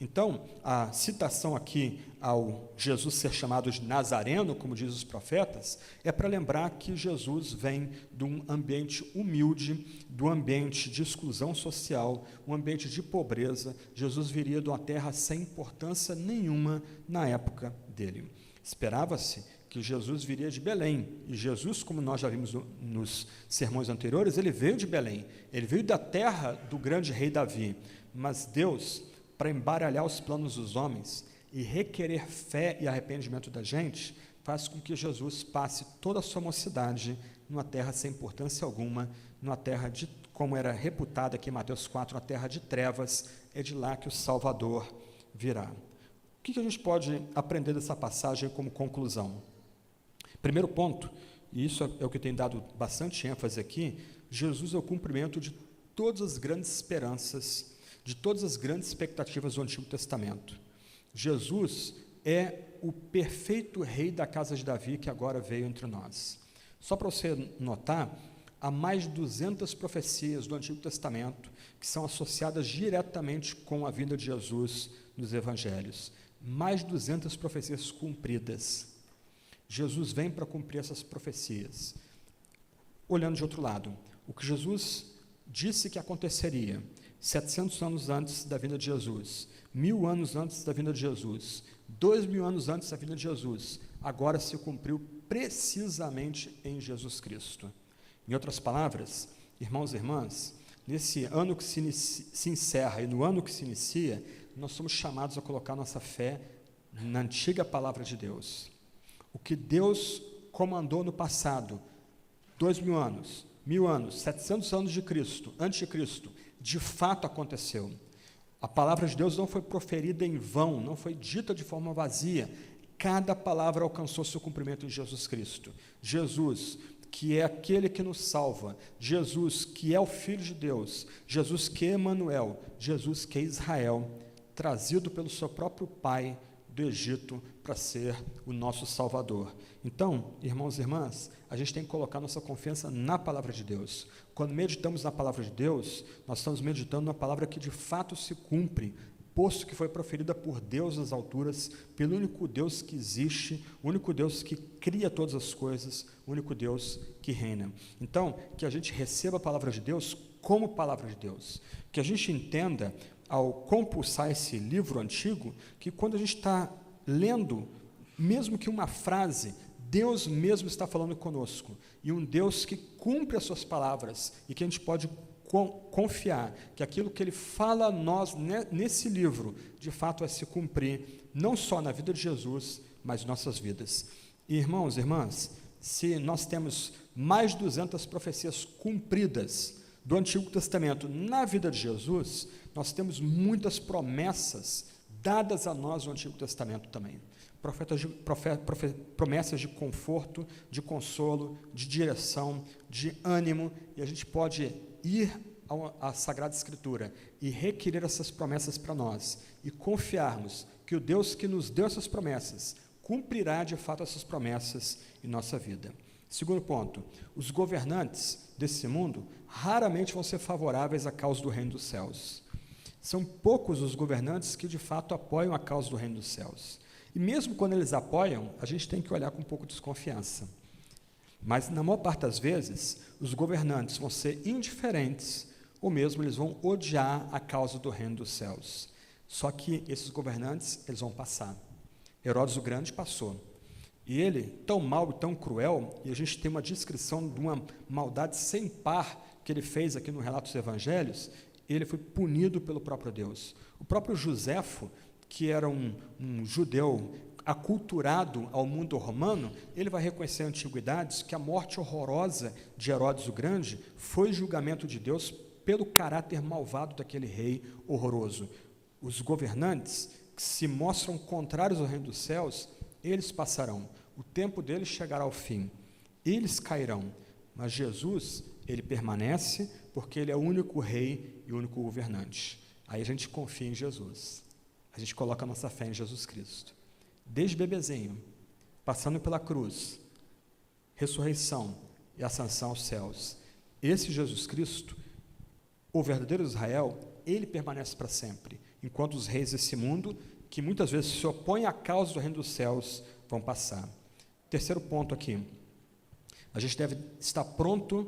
Então, a citação aqui ao Jesus ser chamado de Nazareno, como diz os profetas, é para lembrar que Jesus vem de um ambiente humilde, do ambiente de exclusão social, um ambiente de pobreza. Jesus viria de uma terra sem importância nenhuma na época dele. Esperava-se que Jesus viria de Belém, e Jesus, como nós já vimos nos sermões anteriores, ele veio de Belém, ele veio da terra do grande rei Davi, mas Deus, para embaralhar os planos dos homens e requerer fé e arrependimento da gente, faz com que Jesus passe toda a sua mocidade numa terra sem importância alguma, numa terra de, como era reputada aqui em Mateus 4, uma terra de trevas. É de lá que o Salvador virá. O que a gente pode aprender dessa passagem como conclusão? Primeiro ponto, e isso é o que tem dado bastante ênfase aqui, Jesus é o cumprimento de todas as grandes esperanças, de todas as grandes expectativas do Antigo Testamento. Jesus é o perfeito rei da casa de Davi que agora veio entre nós. Só para você notar, há mais de 200 profecias do Antigo Testamento que são associadas diretamente com a vinda de Jesus nos Evangelhos. Mais de 200 profecias cumpridas. Jesus vem para cumprir essas profecias. Olhando de outro lado, o que Jesus disse que aconteceria 700 anos antes da vinda de Jesus, 1000 anos antes da vinda de Jesus, 2000 anos antes da vinda de Jesus, agora se cumpriu precisamente em Jesus Cristo. Em outras palavras, irmãos e irmãs, nesse ano que se encerra e no ano que se inicia, nós somos chamados a colocar nossa fé na antiga palavra de Deus. O que Deus comandou no passado, 2000 anos, 1000 anos, 700 anos de Cristo, antes de Cristo, de fato aconteceu. A palavra de Deus não foi proferida em vão, não foi dita de forma vazia. Cada palavra alcançou seu cumprimento em Jesus Cristo. Jesus, que é aquele que nos salva, Jesus, que é o Filho de Deus, Jesus, que é Emanuel, Jesus, que é Israel, trazido pelo seu próprio Pai do Egito para ser o nosso Salvador. Então, irmãos e irmãs, a gente tem que colocar nossa confiança na palavra de Deus. Quando meditamos na palavra de Deus, nós estamos meditando na palavra que de fato se cumpre, posto que foi proferida por Deus nas alturas, pelo único Deus que existe, o único Deus que cria todas as coisas, o único Deus que reina. Então, que a gente receba a palavra de Deus como palavra de Deus, que a gente entenda, ao compulsar esse livro antigo, que quando a gente está lendo, mesmo que uma frase, Deus mesmo está falando conosco, e um Deus que cumpre as suas palavras, e que a gente pode confiar que aquilo que Ele fala a nós nesse livro, de fato vai se cumprir, não só na vida de Jesus, mas em nossas vidas. E, irmãos e irmãs, se nós temos mais de 200 profecias cumpridas do Antigo Testamento na vida de Jesus, nós temos muitas promessas dadas a nós no Antigo Testamento também. Promessas de conforto, de consolo, de direção, de ânimo, e a gente pode ir à Sagrada Escritura e requerer essas promessas para nós, e confiarmos que o Deus que nos deu essas promessas cumprirá de fato essas promessas em nossa vida. Segundo ponto, os governantes desse mundo raramente vão ser favoráveis à causa do reino dos céus. São poucos os governantes que de fato apoiam a causa do reino dos céus. E mesmo quando eles apoiam, a gente tem que olhar com um pouco de desconfiança. Mas na maior parte das vezes, os governantes vão ser indiferentes, ou mesmo eles vão odiar a causa do reino dos céus. Só que esses governantes, eles vão passar. Herodes o Grande passou. E ele, tão mau e tão cruel, e a gente tem uma descrição de uma maldade sem par que ele fez aqui no relato dos evangelhos, ele foi punido pelo próprio Deus. O próprio Joséfo, que era um judeu aculturado ao mundo romano, ele vai reconhecer em antiguidades que a morte horrorosa de Herodes o Grande foi julgamento de Deus pelo caráter malvado daquele rei horroroso. Os governantes que se mostram contrários ao reino dos céus, eles passarão. O tempo deles chegará ao fim. Eles cairão. Mas Jesus, ele permanece porque ele é o único rei e o único governante. Aí a gente confia em Jesus. A gente coloca a nossa fé em Jesus Cristo. Desde bebezinho, passando pela cruz, ressurreição e ascensão aos céus. Esse Jesus Cristo, o verdadeiro Israel, ele permanece para sempre, enquanto os reis desse mundo, que muitas vezes se opõem à causa do reino dos céus, vão passar. Terceiro ponto aqui, a gente deve estar prontos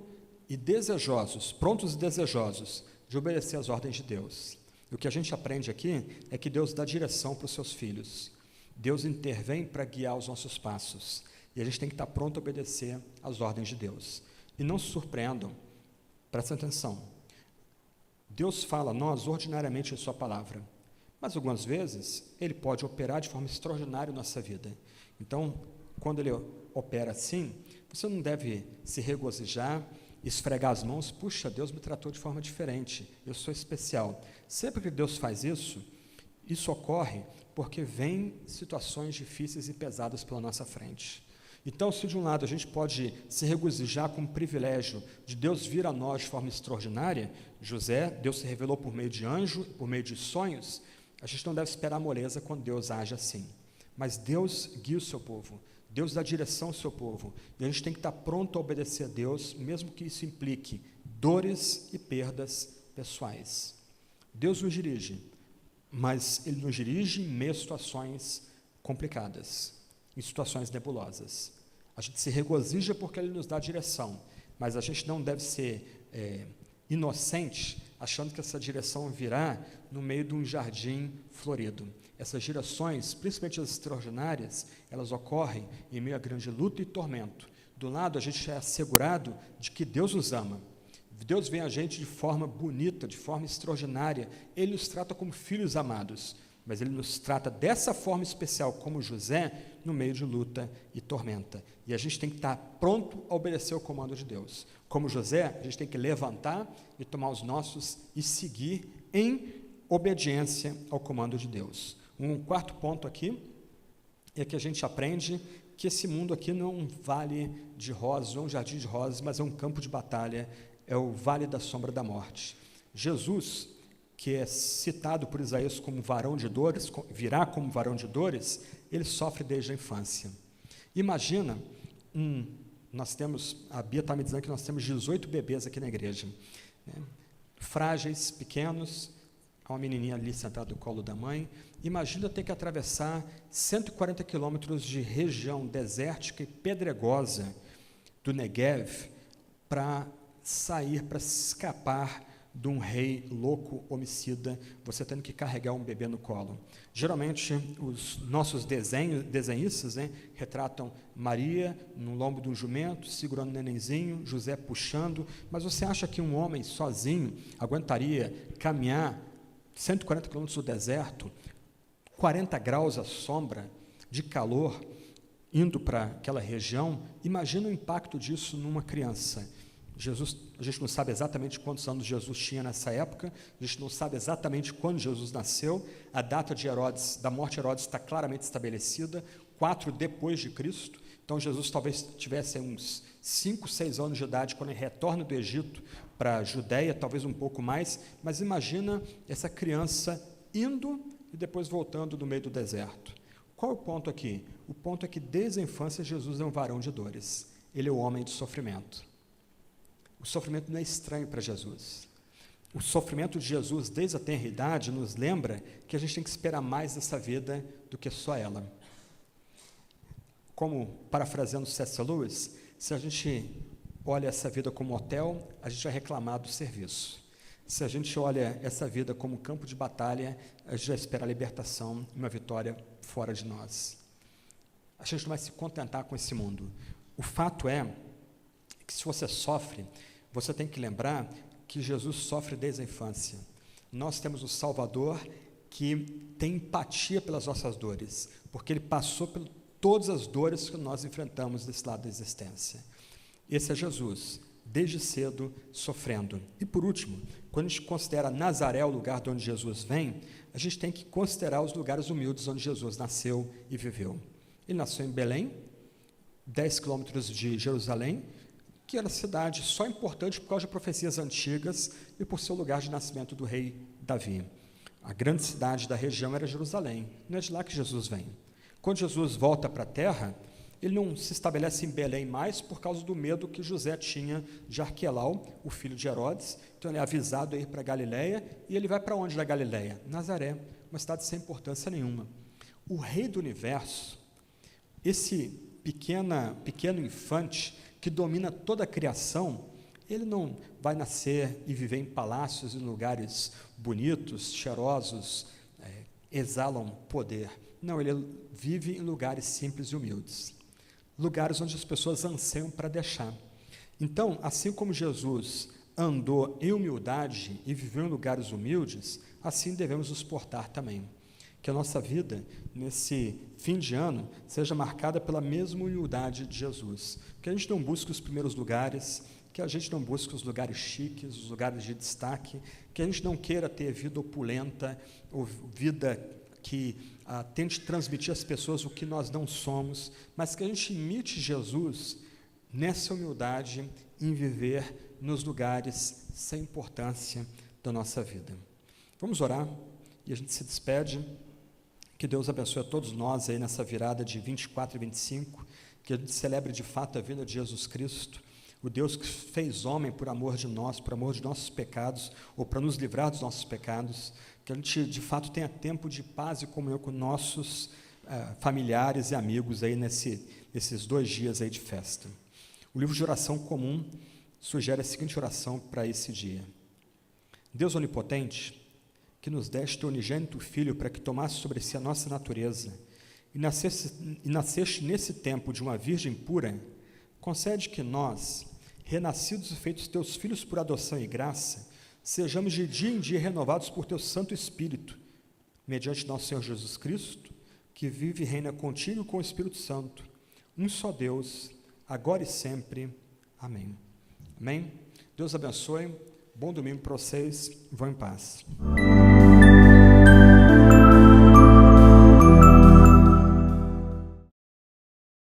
e desejosos de obedecer às ordens de Deus. E o que a gente aprende aqui é que Deus dá direção para os seus filhos. Deus intervém para guiar os nossos passos. E a gente tem que estar pronto a obedecer às ordens de Deus. E não se surpreendam, prestem atenção. Deus fala a nós ordinariamente em sua palavra, mas algumas vezes Ele pode operar de forma extraordinária em nossa vida. Então, quando Ele opera assim, você não deve se regozijar, esfregar as mãos, puxa, Deus me tratou de forma diferente, eu sou especial. Sempre que Deus faz isso, isso ocorre porque vem situações difíceis e pesadas pela nossa frente. Então, se de um lado a gente pode se regozijar com o privilégio de Deus vir a nós de forma extraordinária, José, Deus se revelou por meio de anjo, por meio de sonhos, a gente não deve esperar moleza quando Deus age assim. Mas Deus guia o seu povo, Deus dá direção ao seu povo, e a gente tem que estar pronto a obedecer a Deus, mesmo que isso implique dores e perdas pessoais. Deus nos dirige, mas Ele nos dirige em meio a situações complicadas, em situações nebulosas. A gente se regozija porque Ele nos dá direção, mas a gente não deve ser inocente, achando que essa direção virá no meio de um jardim florido. Essas direções, principalmente as extraordinárias, elas ocorrem em meio a grande luta e tormento. Do lado, a gente é assegurado de que Deus nos ama. Deus vem a gente de forma bonita, de forma extraordinária. Ele nos trata como filhos amados, mas Ele nos trata dessa forma especial, como José, no meio de luta e tormenta. E a gente tem que estar pronto a obedecer ao comando de Deus. Como José, a gente tem que levantar e tomar os nossos e seguir em obediência ao comando de Deus. Um quarto ponto aqui é que a gente aprende que esse mundo aqui não é um vale de rosas, não é um jardim de rosas, mas é um campo de batalha, é o vale da sombra da morte. Jesus, que é citado por Isaías como varão de dores, virá como varão de dores, ele sofre desde a infância. Imagina, a Bia está me dizendo que nós temos 18 bebês aqui na igreja, né? Frágeis, pequenos, há uma menininha ali sentada no colo da mãe. Imagina ter que atravessar 140 quilômetros de região desértica e pedregosa do Negev para sair, para escapar de um rei louco, homicida, você tendo que carregar um bebê no colo. Geralmente, os nossos desenhistas, né, retratam Maria no lombo de um jumento, segurando um nenenzinho, José puxando, mas você acha que um homem sozinho aguentaria caminhar 140 quilômetros do deserto, 40 graus à sombra, de calor, indo para aquela região? Imagina o impacto disso numa criança. A gente não sabe exatamente quantos anos Jesus tinha nessa época, a gente não sabe exatamente quando Jesus nasceu, a data da morte de Herodes está claramente estabelecida, 4 depois de Cristo, então Jesus talvez tivesse uns 5, 6 anos de idade quando ele retorna do Egito para a Judéia, talvez um pouco mais, mas imagina essa criança indo e depois voltando no meio do deserto. Qual é o ponto aqui? O ponto é que desde a infância Jesus é um varão de dores, ele é o homem de sofrimento. O sofrimento não é estranho para Jesus. O sofrimento de Jesus, desde a tenra idade, nos lembra que a gente tem que esperar mais dessa vida do que só ela. Como, parafraseando C.S. Lewis, se a gente olha essa vida como hotel, a gente vai reclamar do serviço. Se a gente olha essa vida como campo de batalha, a gente vai esperar a libertação e uma vitória fora de nós. A gente não vai se contentar com esse mundo. O fato é que se você sofre, você tem que lembrar que Jesus sofre desde a infância. Nós temos o Salvador que tem empatia pelas nossas dores, porque ele passou por todas as dores que nós enfrentamos desse lado da existência. Esse é Jesus, desde cedo sofrendo. E por último, quando a gente considera Nazaré o lugar de onde Jesus vem, a gente tem que considerar os lugares humildes onde Jesus nasceu e viveu. Ele nasceu em Belém, 10 quilômetros de Jerusalém, que era cidade só importante por causa de profecias antigas e por ser o lugar de nascimento do rei Davi. A grande cidade da região era Jerusalém, não é de lá que Jesus vem. Quando Jesus volta para a terra, ele não se estabelece em Belém mais por causa do medo que José tinha de Arquelau, o filho de Herodes, então ele é avisado a ir para Galiléia, e ele vai para onde da Galiléia? Nazaré, uma cidade sem importância nenhuma. O rei do universo, esse pequeno infante, que domina toda a criação, ele não vai nascer e viver em palácios, em lugares bonitos, cheirosos, exalam poder. Não, ele vive em lugares simples e humildes, lugares onde as pessoas anseiam para deixar. Então, assim como Jesus andou em humildade e viveu em lugares humildes, assim devemos nos portar também. Que a nossa vida, nesse fim de ano, seja marcada pela mesma humildade de Jesus. Que a gente não busque os primeiros lugares, que a gente não busque os lugares chiques, os lugares de destaque, que a gente não queira ter vida opulenta, ou vida que tente transmitir às pessoas o que nós não somos, mas que a gente imite Jesus nessa humildade em viver nos lugares sem importância da nossa vida. Vamos orar e a gente se despede. Que Deus abençoe a todos nós aí nessa virada de 24 e 25, que a gente celebre de fato a vida de Jesus Cristo, o Deus que fez homem por amor de nós, por amor de nossos pecados, ou para nos livrar dos nossos pecados, que a gente de fato tenha tempo de paz e comunhão com nossos familiares e amigos aí nesses 2 dias aí de festa. O livro de oração comum sugere a seguinte oração para esse dia: Deus onipotente, que nos deste o unigênito Filho para que tomasse sobre si a nossa natureza e nasceste nesse tempo de uma virgem pura, concede que nós, renascidos e feitos teus filhos por adoção e graça, sejamos de dia em dia renovados por teu Santo Espírito, mediante nosso Senhor Jesus Cristo, que vive e reina contigo com o Espírito Santo, um só Deus, agora e sempre. Amém. Amém? Deus abençoe. Bom domingo para vocês. Vão em paz.